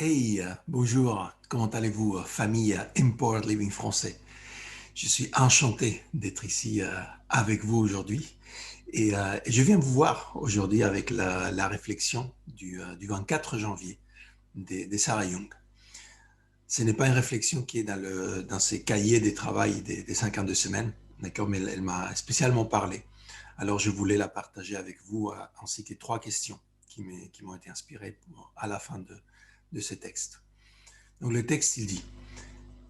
Hey, bonjour, comment allez-vous, famille Empowered Living Français? Je suis enchanté d'être ici avec vous aujourd'hui et je viens vous voir aujourd'hui avec la réflexion du 24 janvier des Sarah Young. Ce n'est pas une réflexion qui est dans ces cahiers des travails des 52 semaines, d'accord, mais elle m'a spécialement parlé. Alors je voulais la partager avec vous ainsi que trois questions qui m'ont été inspirées à la fin de ce texte. Donc le texte, il dit: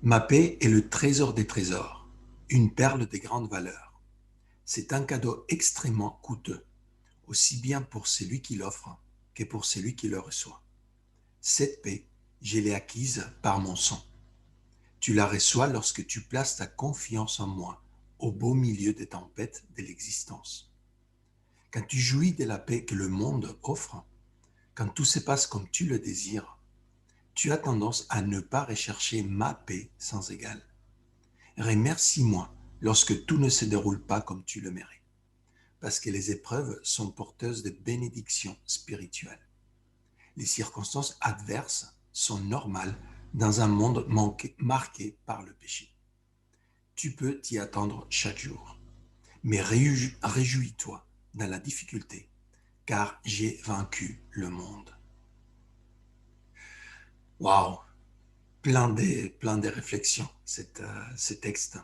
Ma paix est le trésor des trésors, une perle de grande valeur. C'est un cadeau extrêmement coûteux, aussi bien pour celui qui l'offre que pour celui qui le reçoit. Cette paix, je l'ai acquise par mon sang. Tu la reçois lorsque tu places ta confiance en moi, au beau milieu des tempêtes de l'existence. Quand tu jouis de la paix que le monde offre, quand tout se passe comme tu le désires, tu as tendance à ne pas rechercher ma paix sans égale. Remercie-moi lorsque tout ne se déroule pas comme tu le mérites, parce que les épreuves sont porteuses de bénédictions spirituelles. Les circonstances adverses sont normales dans un monde marqué par le péché. Tu peux t'y attendre chaque jour, mais réjouis-toi dans la difficulté, car j'ai vaincu le monde. Waouh, plein de réflexions, ce texte.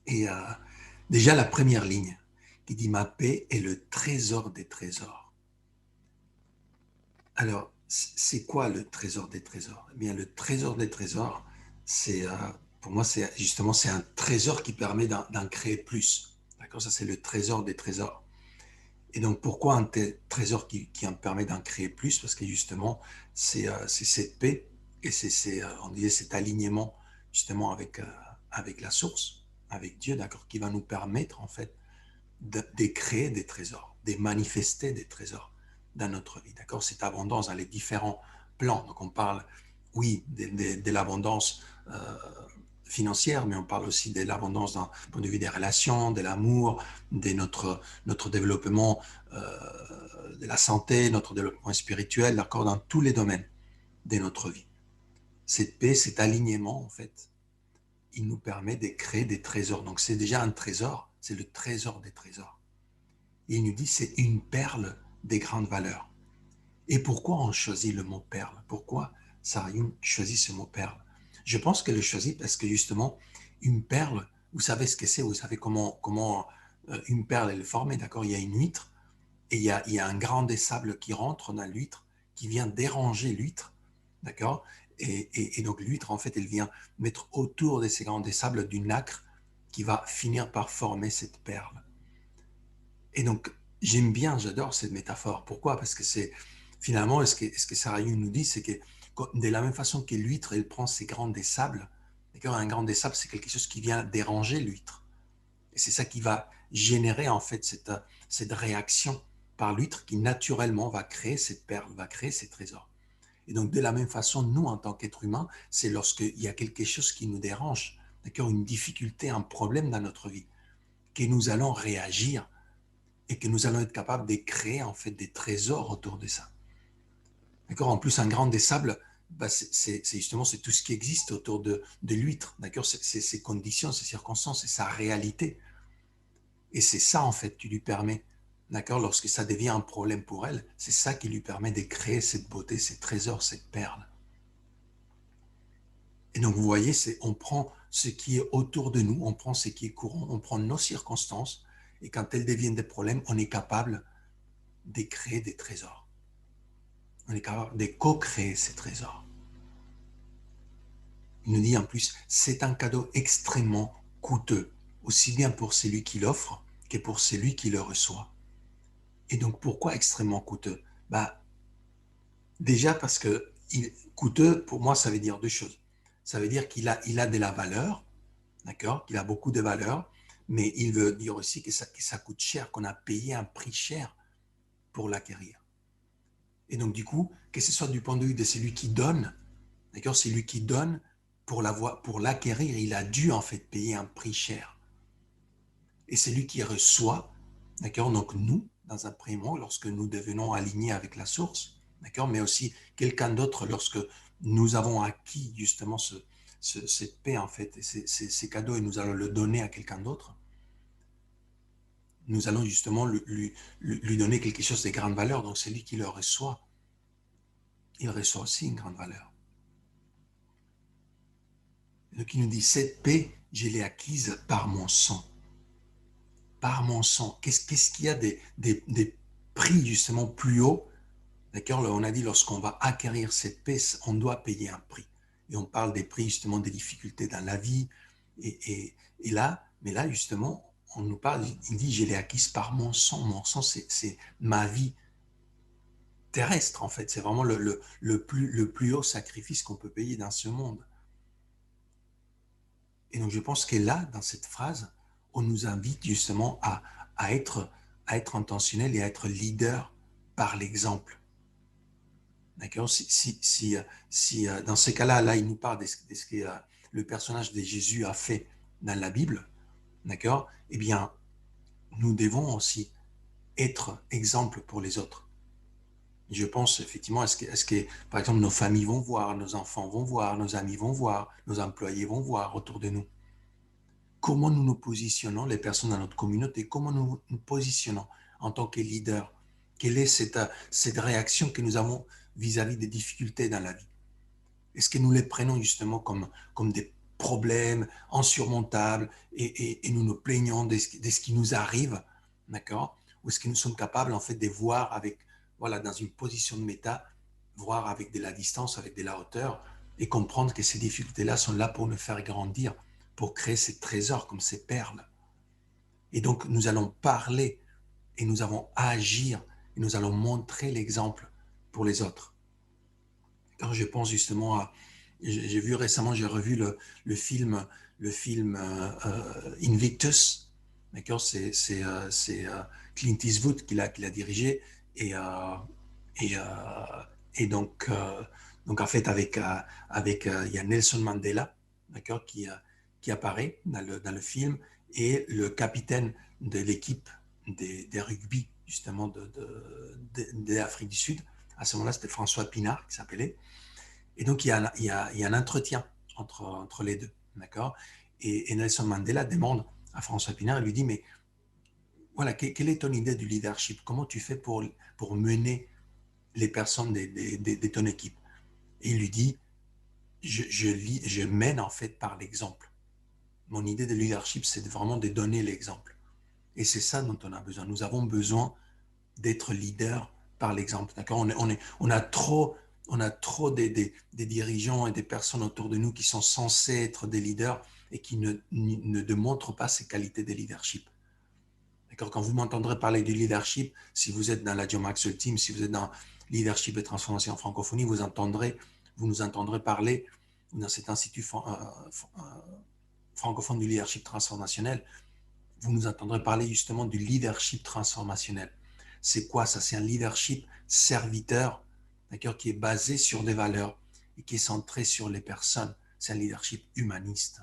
Et déjà la première ligne qui dit: Ma paix est le trésor des trésors. Alors, c'est quoi le trésor des trésors? Eh bien, le trésor des trésors, c'est pour moi, c'est un trésor qui permet d'en créer plus. D'accord? Ça, c'est le trésor des trésors. Et donc, pourquoi un trésor qui en permet d'en créer plus? Parce que justement, c'est cette paix et on disait cet alignement justement avec la source, avec Dieu, d'accord, qui va nous permettre en fait de créer des trésors, de manifester des trésors dans notre vie, d'accord? Cette abondance dans les différents plans. Donc, on parle, oui, de l'abondance financière, mais on parle aussi de l'abondance d'un point de vue des relations, de l'amour, de notre développement de la santé, notre développement spirituel, d'accord, dans tous les domaines de notre vie. Cette paix, cet alignement, en fait, il nous permet de créer des trésors. Donc, c'est déjà un trésor, c'est le trésor des trésors. Et il nous dit: c'est une perle des grandes valeurs. Et pourquoi on choisit le mot perle? Pourquoi Sarah Young choisit ce mot perle? Je pense qu'elle le choisit parce que justement, une perle, vous savez ce que c'est, vous savez comment une perle est formée, d'accord? Il y a une huître et il y a un grain de sable qui rentre dans l'huître, qui vient déranger l'huître, d'accord? Et donc l'huître, en fait, elle vient mettre autour de ces grains de sable du nacre qui va finir par former cette perle. Et donc, j'adore cette métaphore. Pourquoi? Parce que c'est finalement, ce que Sarah Young nous dit, c'est que de la même façon que l'huître, elle prend ses grains de sable, d'accord? Un grain de sable, c'est quelque chose qui vient déranger l'huître. Et c'est ça qui va générer en fait cette réaction par l'huître qui naturellement va créer cette perle, va créer ces trésors. Et donc, de la même façon, nous, en tant qu'êtres humains, c'est lorsqu'il y a quelque chose qui nous dérange, d'accord? Une difficulté, un problème dans notre vie, que nous allons réagir et que nous allons être capables de créer en fait des trésors autour de ça. D'accord? En plus, un grain de sable, bah, c'est justement c'est tout ce qui existe autour de l'huître. D'accord? C'est ses conditions, ses circonstances, c'est sa réalité. Et c'est ça en fait qui lui permet, d'accord, lorsque ça devient un problème pour elle, c'est ça qui lui permet de créer cette beauté, ces trésors, cette perle. Et donc vous voyez, on prend ce qui est autour de nous, on prend ce qui est courant, on prend nos circonstances, et quand elles deviennent des problèmes, on est capable de créer des trésors. On est capable de co-créer ces trésors. Il nous dit en plus: c'est un cadeau extrêmement coûteux, aussi bien pour celui qui l'offre que pour celui qui le reçoit. Et donc pourquoi extrêmement coûteux? Bah, déjà parce que coûteux, pour moi, ça veut dire deux choses. Ça veut dire il a de la valeur, d'accord, qu'il a beaucoup de valeur, mais il veut dire aussi que ça coûte cher, qu'on a payé un prix cher pour l'acquérir. Et donc, du coup, que ce soit du point de vue de celui qui donne, d'accord, celui qui donne pour l'acquérir, il a dû en fait payer un prix cher. Et celui qui reçoit, d'accord, donc nous, dans un premier moment, lorsque nous devenons alignés avec la source, d'accord, mais aussi quelqu'un d'autre lorsque nous avons acquis justement cette paix en fait, et ces cadeaux et nous allons le donner à quelqu'un d'autre, nous allons justement lui donner quelque chose de grande valeur. Donc c'est lui qui le reçoit, il reçoit aussi une grande valeur. Donc il nous dit, cette paix, je l'ai acquise par mon sang. Par mon sang. Qu'est-ce qu'il y a des prix justement plus hauts? D'accord, on a dit lorsqu'on va acquérir cette paix, on doit payer un prix. Et on parle des prix justement des difficultés dans la vie. Et là, mais là justement, on nous parle, il dit, je l'ai acquise par mon sang. Mon sang, c'est ma vie terrestre en fait. C'est vraiment le plus haut sacrifice qu'on peut payer dans ce monde. Et donc je pense que là, dans cette phrase, on nous invite justement à être, à être intentionnel et à être leader par l'exemple. D'accord, si dans ce cas-là, là, il nous parle de ce que le personnage de Jésus a fait dans la Bible, d'accord, eh bien, nous devons aussi être exemple pour les autres. Je pense effectivement, est-ce que, par exemple, nos familles vont voir, nos enfants vont voir, nos amis vont voir, nos employés vont voir autour de nous. Comment nous nous positionnons, les personnes dans notre communauté, comment nous nous positionnons en tant que leader? Quelle est cette réaction que nous avons vis-à-vis des difficultés dans la vie? Est-ce que nous les prenons justement comme des problèmes insurmontables et nous nous plaignons de ce qui nous arrive, d'accord? Ou est-ce que nous sommes capables en fait de voir avec, voilà, dans une position de méta, voir avec de la distance, avec de la hauteur et comprendre que ces difficultés-là sont là pour nous faire grandir, pour créer ces trésors comme ces perles. Et donc nous allons parler et nous allons agir et nous allons montrer l'exemple pour les autres. Quand je pense justement à, j'ai vu récemment, j'ai revu le film Invictus, d'accord, c'est Clint Eastwood qui l'a dirigé et, et, donc en fait avec il y a Nelson Mandela, d'accord, qui apparaît dans le film et le capitaine de l'équipe des rugby justement de l'Afrique du Sud. À ce moment-là, c'était François Pinard qui s'appelait. Et donc, il y a un entretien entre les deux, d'accord, et Nelson Mandela demande à François Pinard, il lui dit, mais voilà, quelle est ton idée du leadership? Comment tu fais pour mener les personnes de ton équipe? Et il lui dit, je mène en fait par l'exemple. Mon idée de leadership, c'est vraiment de donner l'exemple. Et c'est ça dont on a besoin. Nous avons besoin d'être leader par l'exemple. D'accord, on a trop des dirigeants et des personnes autour de nous qui sont censés être des leaders et qui ne démontrent pas ces qualités de leadership. D'accord, quand vous m'entendrez parler du leadership, si vous êtes dans la John Maxwell Team, si vous êtes dans leadership et transformation en francophonie, vous nous entendrez parler dans cet institut francophone du leadership transformationnel, vous nous entendrez parler justement du leadership transformationnel. C'est quoi ça? C'est un leadership serviteur, d'accord, qui est basé sur des valeurs et qui est centré sur les personnes. C'est un leadership humaniste.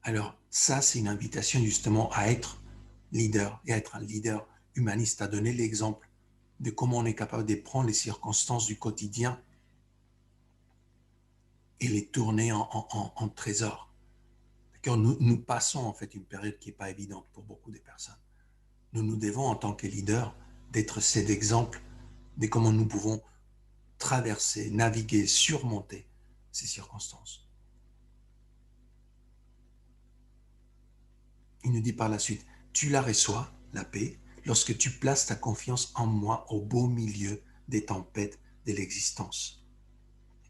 Alors ça, c'est une invitation justement à être leader et à être un leader humaniste, à donner l'exemple de comment on est capable de prendre les circonstances du quotidien et les tourner en trésor. Nous passons en fait une période qui n'est pas évidente pour beaucoup de personnes. Nous devons, en tant que leaders, d'être cet exemple de comment nous pouvons traverser, naviguer, surmonter ces circonstances. Il nous dit par la suite, tu la reçois, la paix, lorsque tu places ta confiance en moi au beau milieu des tempêtes de l'existence.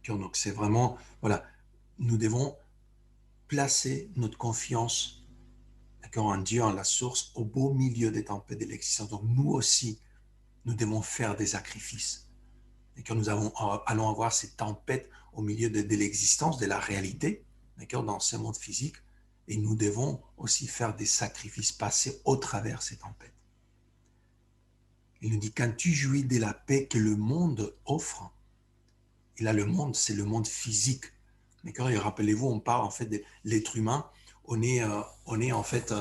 Donc c'est vraiment, voilà, nous devons placer notre confiance en Dieu, en la source, au beau milieu des tempêtes de l'existence. Donc nous aussi, nous devons faire des sacrifices. Et que nous allons avoir ces tempêtes au milieu de l'existence, de la réalité, dans ce monde physique, et nous devons aussi faire des sacrifices, passer au travers ces tempêtes. Il nous dit, quand tu jouis de la paix que le monde offre, et là le monde, c'est le monde physique, d'accord, et rappelez-vous, on parle en fait de l'être humain, on est en fait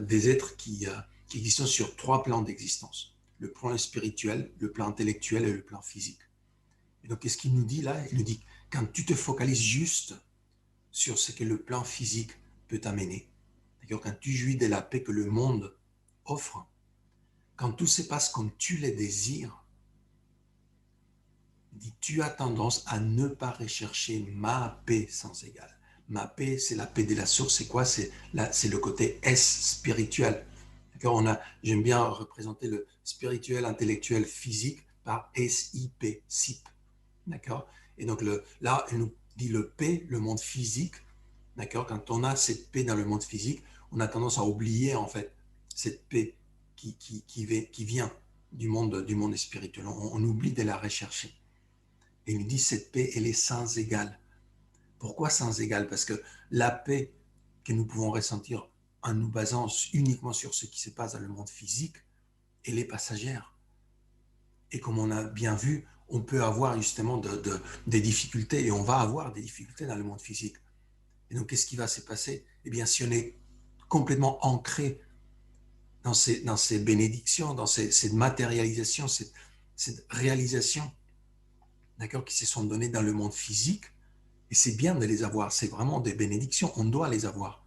des êtres qui existent sur 3 plans d'existence. le plan spirituel, le plan intellectuel et le plan physique. Et donc, qu'est-ce qu'il nous dit là? Il nous dit, quand tu te focalises juste sur ce que le plan physique peut t'amener, d'accord, quand tu jouis de la paix que le monde offre, quand tout se passe comme tu les désires, tu as tendance à ne pas rechercher ma paix sans égale. Ma paix, c'est la paix de la source. C'est quoi? C'est le côté S spirituel. J'aime bien représenter le spirituel, intellectuel, physique par SIP, SIP. D'accord? Et donc là, elle nous dit le P, le monde physique. D'accord? Quand on a cette paix dans le monde physique, on a tendance à oublier en fait cette paix qui vient du monde spirituel. On oublie de la rechercher. Et il nous dit cette paix, elle est sans égale. Pourquoi sans égale? Parce que la paix que nous pouvons ressentir en nous basant uniquement sur ce qui se passe dans le monde physique, elle est passagère. Et comme on a bien vu, on peut avoir justement des difficultés et on va avoir des difficultés dans le monde physique. Et donc, qu'est-ce qui va se passer? Eh bien, si on est complètement ancré dans ces bénédictions, dans cette matérialisation, cette réalisation, d'accord, qui se sont données dans le monde physique, et c'est bien de les avoir, c'est vraiment des bénédictions, on doit les avoir.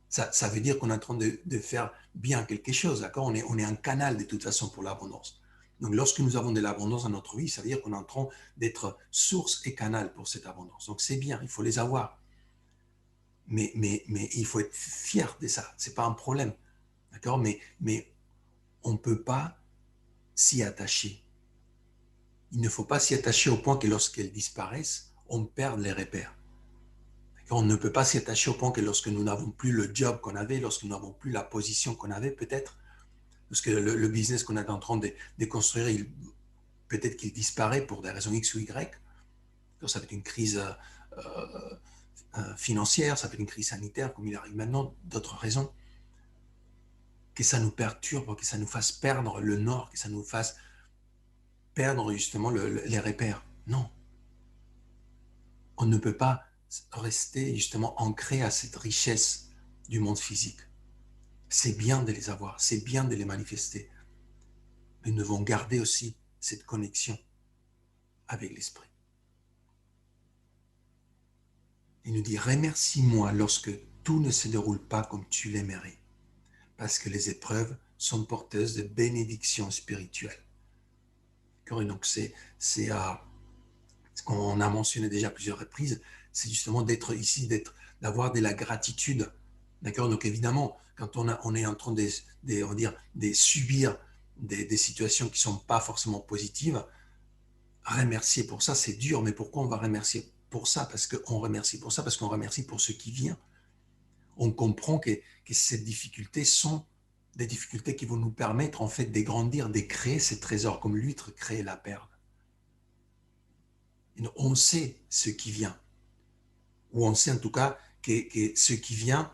Ça veut dire qu'on est en train de faire bien quelque chose, d'accord? On est un canal de toute façon pour l'abondance. Donc, lorsque nous avons de l'abondance dans notre vie, ça veut dire qu'on est en train d'être source et canal pour cette abondance. Donc, c'est bien, il faut les avoir. Mais il faut être fier de ça, ce n'est pas un problème, d'accord? Mais on ne peut pas s'y attacher. Il ne faut pas s'y attacher au point que lorsqu'elles disparaissent, on perde les repères. On ne peut pas s'y attacher au point que lorsque nous n'avons plus le job qu'on avait, lorsque nous n'avons plus la position qu'on avait peut-être, parce que le business qu'on est en train de construire, peut-être qu'il disparaît pour des raisons X ou Y. Donc, ça peut être une crise financière, ça peut être une crise sanitaire, comme il arrive maintenant, d'autres raisons. Que ça nous perturbe, que ça nous fasse perdre le nord, que ça nous fasse perdre justement les repères. Non. On ne peut pas rester justement ancré à cette richesse du monde physique. C'est bien de les avoir, c'est bien de les manifester. Mais nous devons garder aussi cette connexion avec l'esprit. Il nous dit, remercie-moi lorsque tout ne se déroule pas comme tu l'aimerais, parce que les épreuves sont porteuses de bénédictions spirituelles. Et donc c'est ce qu'on a mentionné déjà à plusieurs reprises, c'est justement d'être ici, d'avoir de la gratitude. D'accord? Donc évidemment, quand on est en train de subir des situations qui ne sont pas forcément positives, remercier pour ça, c'est dur, mais pourquoi on va remercier pour ça? Parce qu'on remercie pour ça, parce qu'on remercie pour ce qui vient. On comprend que ces difficultés sont des difficultés qui vont nous permettre en fait de grandir, de créer ces trésors, comme l'huître crée la perle. Et on sait ce qui vient, ou on sait en tout cas que ce qui vient,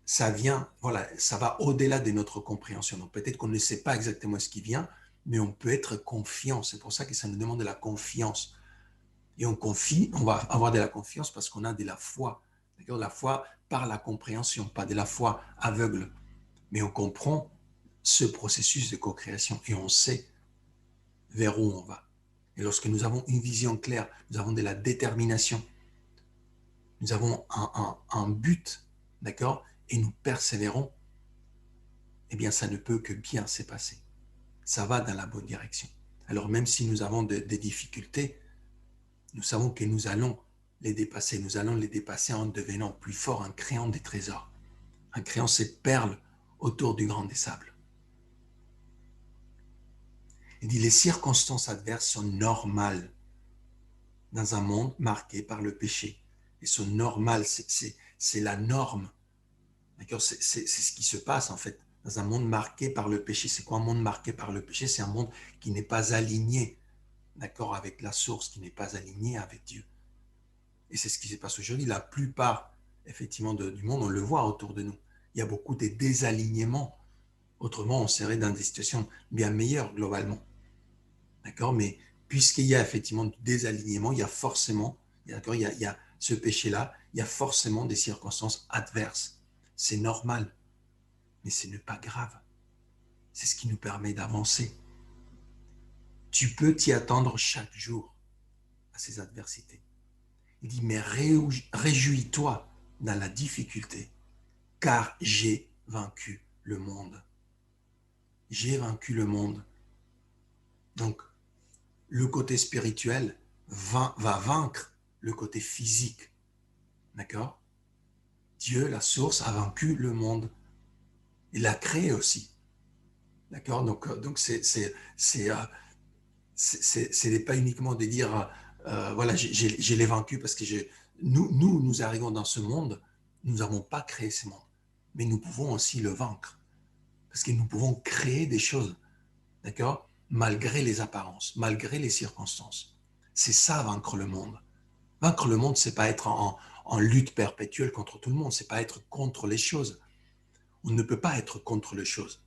ça vient, voilà, ça va au-delà de notre compréhension. Donc peut-être qu'on ne sait pas exactement ce qui vient, mais on peut être confiant. C'est pour ça que ça nous demande de la confiance. Et on confie, on va avoir de la confiance parce qu'on a de la foi. D'accord? La foi par la compréhension, pas de la foi aveugle. Mais on comprend ce processus de co-création et on sait vers où on va. Et lorsque nous avons une vision claire, nous avons de la détermination, nous avons un but, d'accord? Et nous persévérons, eh bien, ça ne peut que bien se passer. Ça va dans la bonne direction. Alors, même si nous avons des difficultés, nous savons que nous allons les dépasser. Nous allons les dépasser en devenant plus forts, en créant des trésors, en créant ces perles autour du grand des sables. Il dit, les circonstances adverses sont normales dans un monde marqué par le péché. Et sont normales, c'est la norme. D'accord? C'est ce qui se passe en fait dans un monde marqué par le péché. C'est quoi un monde marqué par le péché? C'est un monde qui n'est pas aligné, d'accord, avec la source, qui n'est pas aligné avec Dieu. Et c'est ce qui se passe aujourd'hui. La plupart, effectivement, du monde, on le voit autour de nous. Il y a beaucoup de désalignements. Autrement, on serait dans des situations bien meilleures globalement. D'accord? Mais puisqu'il y a effectivement du désalignement, il y a forcément, d'accord, il y a ce péché-là, il y a forcément des circonstances adverses. C'est normal, mais ce n'est pas grave. C'est ce qui nous permet d'avancer. tu peux t'y attendre chaque jour à ces adversités. Il dit, mais réjouis-toi dans la difficulté, car j'ai vaincu le monde. J'ai vaincu le monde. Donc, le côté spirituel va vaincre le côté physique. D'accord? Dieu, la source, a vaincu le monde. Il l'a créé aussi. D'accord? Donc c'est pas uniquement de dire, voilà, je l'ai vaincu parce que nous arrivons dans ce monde, nous n'avons pas créé ce monde, mais nous pouvons aussi le vaincre. Parce que nous pouvons créer des choses, d'accord? Malgré les apparences, malgré les circonstances. C'est ça, vaincre le monde. Vaincre le monde, c'est pas être en lutte perpétuelle contre tout le monde, c'est pas être contre les choses. On ne peut pas être contre les choses.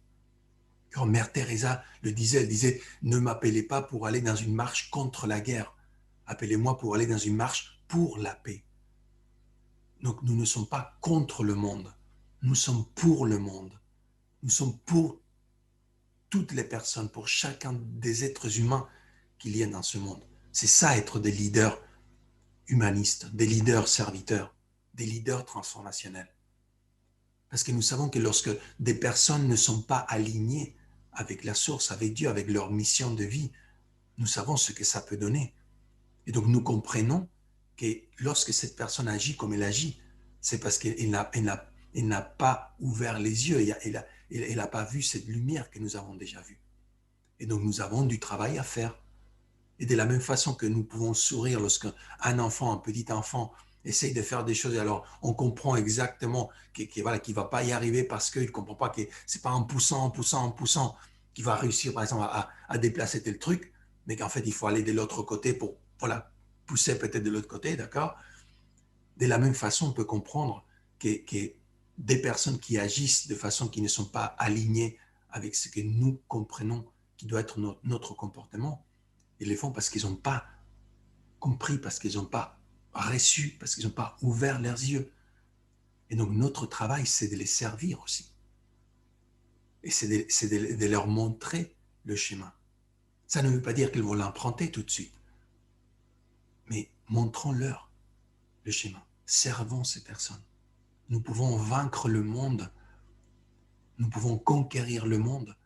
Quand Mère Teresa le disait, elle disait, ne m'appelez pas pour aller dans une marche contre la guerre. Appelez-moi pour aller dans une marche pour la paix. Donc nous ne sommes pas contre le monde. Nous sommes pour le monde. Nous sommes pour toutes les personnes, pour chacun des êtres humains qu'il y a dans ce monde. C'est ça être des leaders humanistes, des leaders serviteurs, des leaders transformationnels. Parce que nous savons que lorsque des personnes ne sont pas alignées avec la source, avec Dieu, avec leur mission de vie, nous savons ce que ça peut donner. Et donc nous comprenons que lorsque cette personne agit comme elle agit, c'est parce qu'elle n'a pas ouvert les yeux, elle n'a pas vu cette lumière que nous avons déjà vue. Et donc nous avons du travail à faire. Et de la même façon que nous pouvons sourire lorsqu'un enfant, un petit enfant, essaye de faire des choses, et alors on comprend exactement qu'il ne va pas y arriver parce qu'il ne comprend pas que ce n'est pas en poussant qu'il va réussir, par exemple, à déplacer tel truc, mais qu'en fait, il faut aller de l'autre côté pour pousser peut-être de l'autre côté, d'accord? De la même façon, on peut comprendre que des personnes qui agissent de façon qui ne sont pas alignées avec ce que nous comprenons qui doit être notre comportement, ils le font parce qu'ils n'ont pas compris, parce qu'ils n'ont pas reçu, parce qu'ils n'ont pas ouvert leurs yeux. Et donc notre travail, c'est de les servir aussi. Et c'est de leur montrer le chemin. Ça ne veut pas dire qu'ils vont l'emprunter tout de suite. Mais montrons-leur le chemin. Servons ces personnes. Nous pouvons vaincre le monde. Nous pouvons conquérir le monde,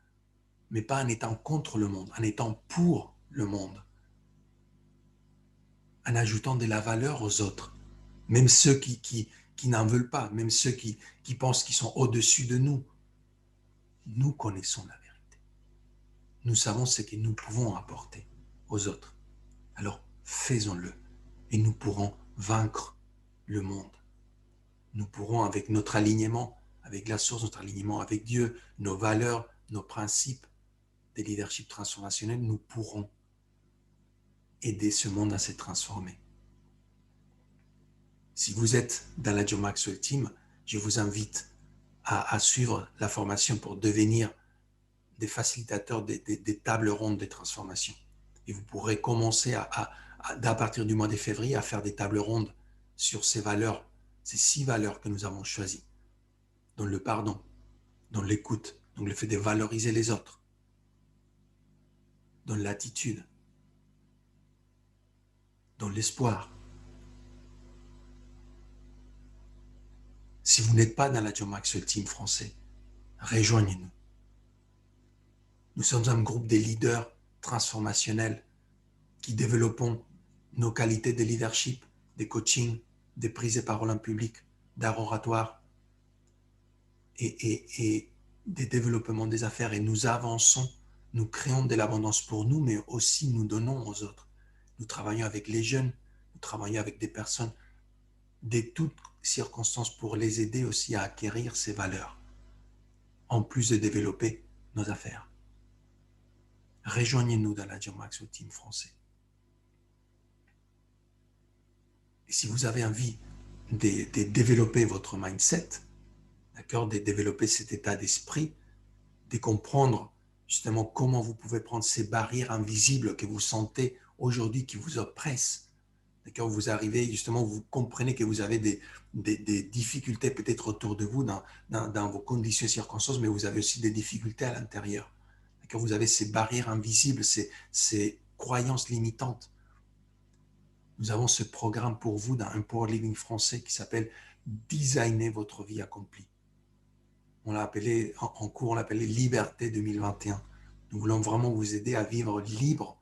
mais pas en étant contre le monde, en étant pour le monde. En ajoutant de la valeur aux autres. Même ceux qui n'en veulent pas, même ceux qui pensent qu'ils sont au-dessus de nous. Nous connaissons la vérité. Nous savons ce que nous pouvons apporter aux autres. Alors, faisons-le et nous pourrons vaincre le monde. Nous pourrons, avec notre alignement, avec la source, notre alignement avec Dieu, nos valeurs, nos principes de leadership transformationnel, nous pourrons aider ce monde à se transformer. Si vous êtes dans la John Maxwell Team, je vous invite à suivre la formation pour devenir des facilitateurs des tables rondes de transformation. Et vous pourrez commencer à partir du mois de février à faire des tables rondes sur ces valeurs, ces 6 valeurs que nous avons choisies, dont le pardon, dont l'écoute, donc le fait de valoriser les autres, dont l'attitude, dont l'espoir. Si vous n'êtes pas dans la John Maxwell Team français, rejoignez-nous. Nous sommes un groupe de leaders transformationnels qui développons nos qualités de leadership, de coaching, de prise de parole en public, d'art oratoire et des développements des affaires. Et nous avançons, nous créons de l'abondance pour nous, mais aussi nous donnons aux autres. Nous travaillons avec les jeunes, nous travaillons avec des personnes de toutes circonstances pour les aider aussi à acquérir ces valeurs, en plus de développer nos affaires. Rejoignez-nous dans la John Maxwell Team français. Et si vous avez envie de développer votre mindset, d'accord, de développer cet état d'esprit, de comprendre justement comment vous pouvez prendre ces barrières invisibles que vous sentez aujourd'hui qui vous oppressent, d'accord, vous arrivez justement, vous comprenez que vous avez des difficultés peut-être autour de vous dans vos conditions et circonstances, mais vous avez aussi des difficultés à l'intérieur. D'accord? Vous avez ces barrières invisibles, ces croyances limitantes. Nous avons ce programme pour vous dans un Power Living français qui s'appelle Designer votre vie accomplie. On l'a appelé, en cours, on l'appelait Liberté 2021. Nous voulons vraiment vous aider à vivre libre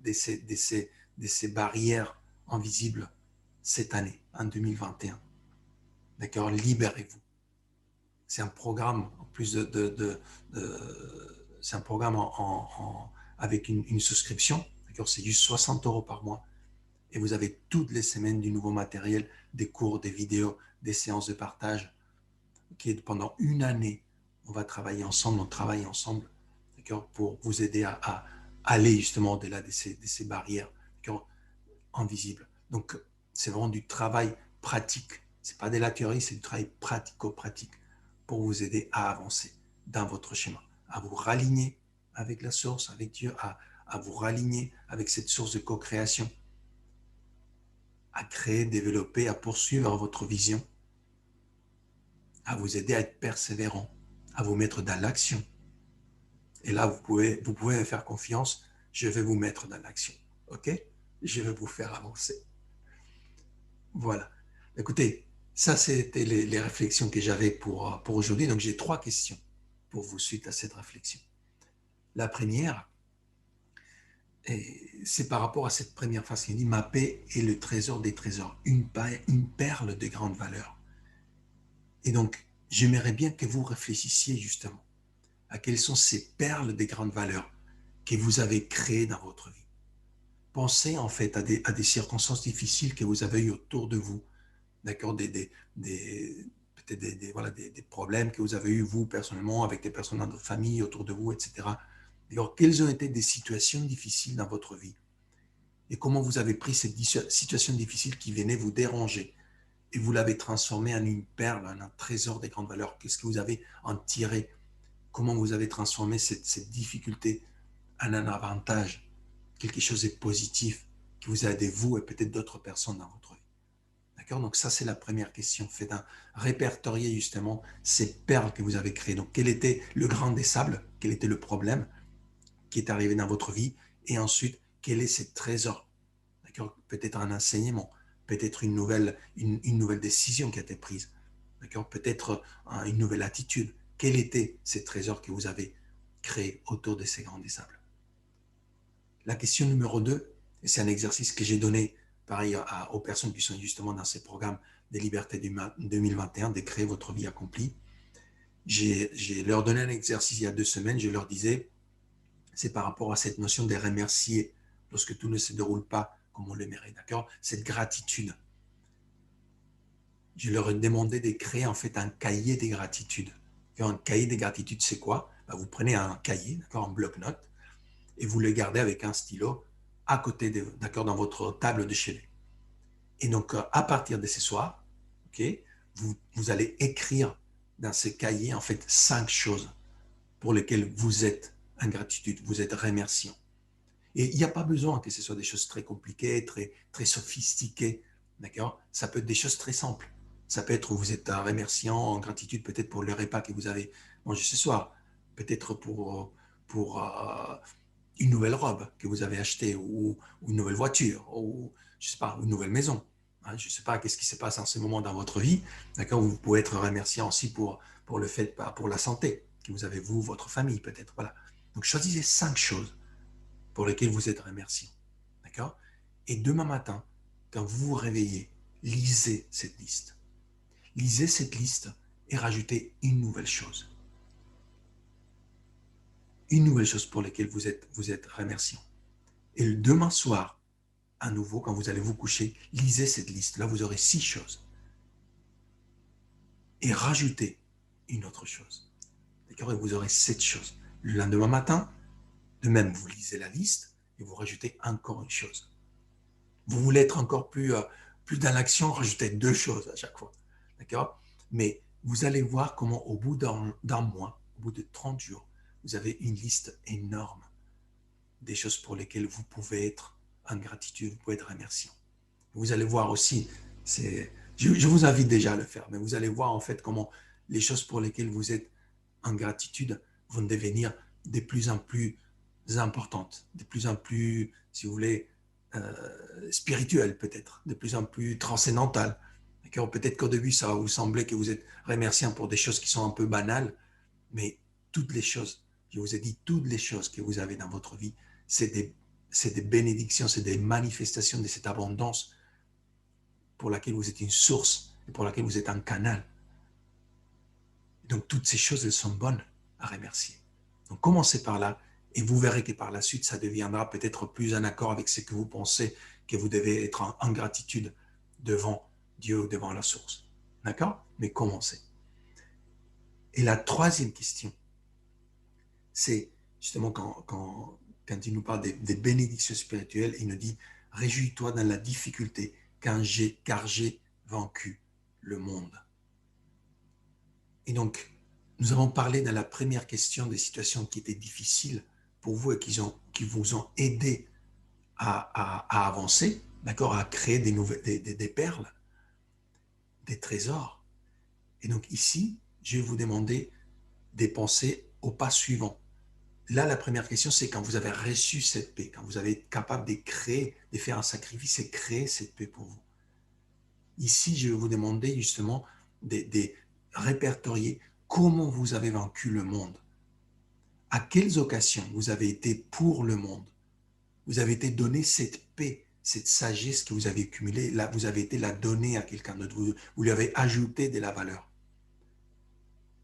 de ces barrières invisibles cette année, en 2021. D'accord? Libérez-vous. C'est un programme, en plus c'est un programme avec une souscription. D'accord? C'est juste 60 € par mois. Et vous avez toutes les semaines du nouveau matériel, des cours, des vidéos, des séances de partage. Okay? Pendant une année, on va travailler ensemble, on travaille ensemble, d'accord, pour vous aider à aller justement au-delà de ces barrières, invisibles. Donc, c'est vraiment du travail pratique. Ce n'est pas de la théorie, c'est du travail pratico-pratique pour vous aider à avancer dans votre schéma, à vous raligner avec la source, avec Dieu, à vous raligner avec cette source de co-création, à créer, développer, à poursuivre votre vision, à vous aider à être persévérant, à vous mettre dans l'action. Et là, vous pouvez me faire confiance, je vais vous mettre dans l'action. OK? Je vais vous faire avancer. Voilà. Écoutez, ça, c'était les réflexions que j'avais pour aujourd'hui. Donc, j'ai 3 questions pour vous suite à cette réflexion. La première, c'est par rapport à cette première phrase qui dit « Ma paix est le trésor des trésors, une perle de grande valeur ». Et donc, j'aimerais bien que vous réfléchissiez justement à quelles sont ces perles de grande valeur que vous avez créées dans votre vie. Pensez en fait à des circonstances difficiles que vous avez eues autour de vous, d'accord, peut-être des problèmes que vous avez eus vous personnellement avec des personnes dans votre famille autour de vous, etc. Alors, quelles ont été des situations difficiles dans votre vie et comment vous avez pris cette situation difficile qui venait vous déranger et vous l'avez transformée en une perle, en un trésor de grande valeur. Qu'est-ce que vous avez en tiré? Comment vous avez transformé cette difficulté en un avantage, quelque chose de positif qui vous a aidé vous et peut-être d'autres personnes dans votre vie. D'accord? Donc ça, c'est la première question. Faites un répertorier justement ces perles que vous avez créées. Donc quel était le grain des sables? Quel était le problème qui est arrivé dans votre vie? Et ensuite, quel est ce trésor? D'accord? Peut-être un enseignement, peut-être une nouvelle décision qui a été prise. D'accord? Peut-être une nouvelle attitude. Quel était ces trésors que vous avez créés autour de ces grains des sables? La question numéro 2, et c'est un exercice que j'ai donné pareil aux personnes qui sont justement dans ces programmes des libertés 2021, de créer votre vie accomplie. J'ai leur donné un exercice il y a 2 semaines, je leur disais, c'est par rapport à cette notion de remercier lorsque tout ne se déroule pas comme on le mérite, d'accord? Cette gratitude. Je leur ai demandé de créer en fait un cahier des gratitudes. Un cahier des gratitudes, c'est quoi? Vous prenez un cahier, d'accord, un bloc-notes, et vous le gardez avec un stylo à côté, d'accord, dans votre table de chevet. Et donc, à partir de ce soir, okay, vous allez écrire dans ce cahier, en fait, 5 choses pour lesquelles vous êtes en gratitude, vous êtes remerciant. Et il n'y a pas besoin que ce soit des choses très compliquées, très, très sophistiquées, d'accord? Ça peut être des choses très simples. Ça peut être, vous êtes un remerciant en gratitude peut-être pour le repas que vous avez mangé ce soir, peut-être pour une nouvelle robe que vous avez achetée ou une nouvelle voiture ou, je sais pas, une nouvelle maison. Hein, je ne sais pas qu'est-ce qui se passe en ce moment dans votre vie. D'accord, vous pouvez être remerciant aussi pour le fait, pour la santé que vous avez, vous, votre famille peut-être. Voilà. Donc choisissez 5 choses pour lesquelles vous êtes remerciant. D'accord? Et demain matin, quand vous vous réveillez, lisez cette liste. Lisez cette liste et rajoutez une nouvelle chose. Une nouvelle chose pour laquelle vous êtes remerciant. Et le demain soir, à nouveau, quand vous allez vous coucher, lisez cette liste. Là, vous aurez 6 choses. Et rajoutez une autre chose. D'accord? Et vous aurez 7 choses. Le lendemain matin, de même, vous lisez la liste et vous rajoutez encore une chose. Vous voulez être encore plus dans l'action, rajoutez 2 choses à chaque fois. D'accord? Mais vous allez voir comment au bout d'un mois, au bout de 30 jours, vous avez une liste énorme des choses pour lesquelles vous pouvez être en gratitude, vous pouvez être remerciant. Vous allez voir aussi, je vous invite déjà à le faire, mais vous allez voir en fait comment les choses pour lesquelles vous êtes en gratitude vont devenir de plus en plus importantes, de plus en plus, si vous voulez, spirituelles peut-être, de plus en plus transcendantales. Peut-être qu'au début, ça va vous sembler que vous êtes remerciant pour des choses qui sont un peu banales, mais toutes les choses, je vous ai dit, toutes les choses que vous avez dans votre vie, c'est des bénédictions, c'est des manifestations de cette abondance pour laquelle vous êtes une source et pour laquelle vous êtes un canal. Donc, toutes ces choses, elles sont bonnes à remercier. Donc, commencez par là et vous verrez que par la suite, ça deviendra peut-être plus en accord avec ce que vous pensez que vous devez être en gratitude devant Dieu ou devant la source. D'accord? Mais commencez. Et la troisième question, c'est justement quand il nous parle des bénédictions spirituelles, il nous dit « Réjouis-toi dans la difficulté, car j'ai vaincu le monde. » Et donc, nous avons parlé dans la première question des situations qui étaient difficiles pour vous et qui vous ont aidé à avancer, d'accord, à créer des perles, des trésors. Et donc ici, je vais vous demander de penser au pas suivant. Là, la première question, c'est quand vous avez reçu cette paix, quand vous avez été capable de créer, de faire un sacrifice et créer cette paix pour vous. Ici, je vais vous demander justement de répertorier comment vous avez vaincu le monde. À quelles occasions vous avez été pour le monde? Vous avez été donné cette paix, cette sagesse que vous avez accumulée, là, vous avez été la donner à quelqu'un d'autre, vous lui avez ajouté de la valeur.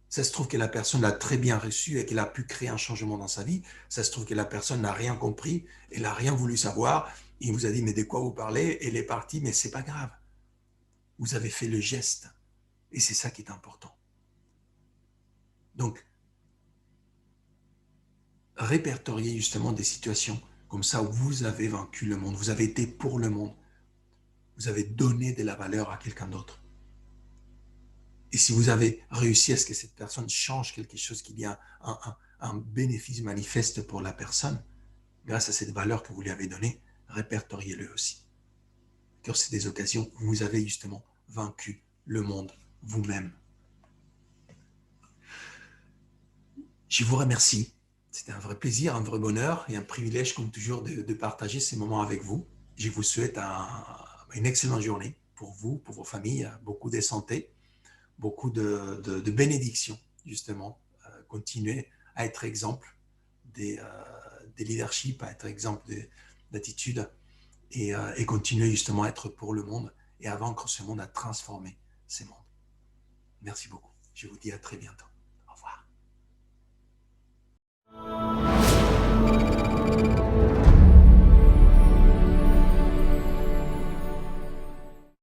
Ça se trouve que la personne l'a très bien reçu et qu'elle a pu créer un changement dans sa vie. Ça se trouve que la personne n'a rien compris, elle n'a rien voulu savoir. Il vous a dit, mais de quoi vous parlez? Elle est partie, mais c'est pas grave. Vous avez fait le geste. Et c'est ça qui est important. Donc, répertoriez justement des situations comme ça où vous avez vaincu le monde, vous avez été pour le monde, vous avez donné de la valeur à quelqu'un d'autre. Et si vous avez réussi à ce que cette personne change quelque chose, qu'il y a un bénéfice manifeste pour la personne, grâce à cette valeur que vous lui avez donnée, répertoriez-le aussi. Car c'est des occasions où vous avez justement vaincu le monde vous-même. Je vous remercie. C'était un vrai plaisir, un vrai bonheur et un privilège, comme toujours, de partager ces moments avec vous. Je vous souhaite une excellente journée pour vous, pour vos familles, beaucoup de santé, beaucoup de bénédictions, justement. Continuez à être exemple des leadership, à être exemple d'attitude et continuer justement à être pour le monde et à vaincre ce monde, à transformer ces mondes. Merci beaucoup. Je vous dis à très bientôt.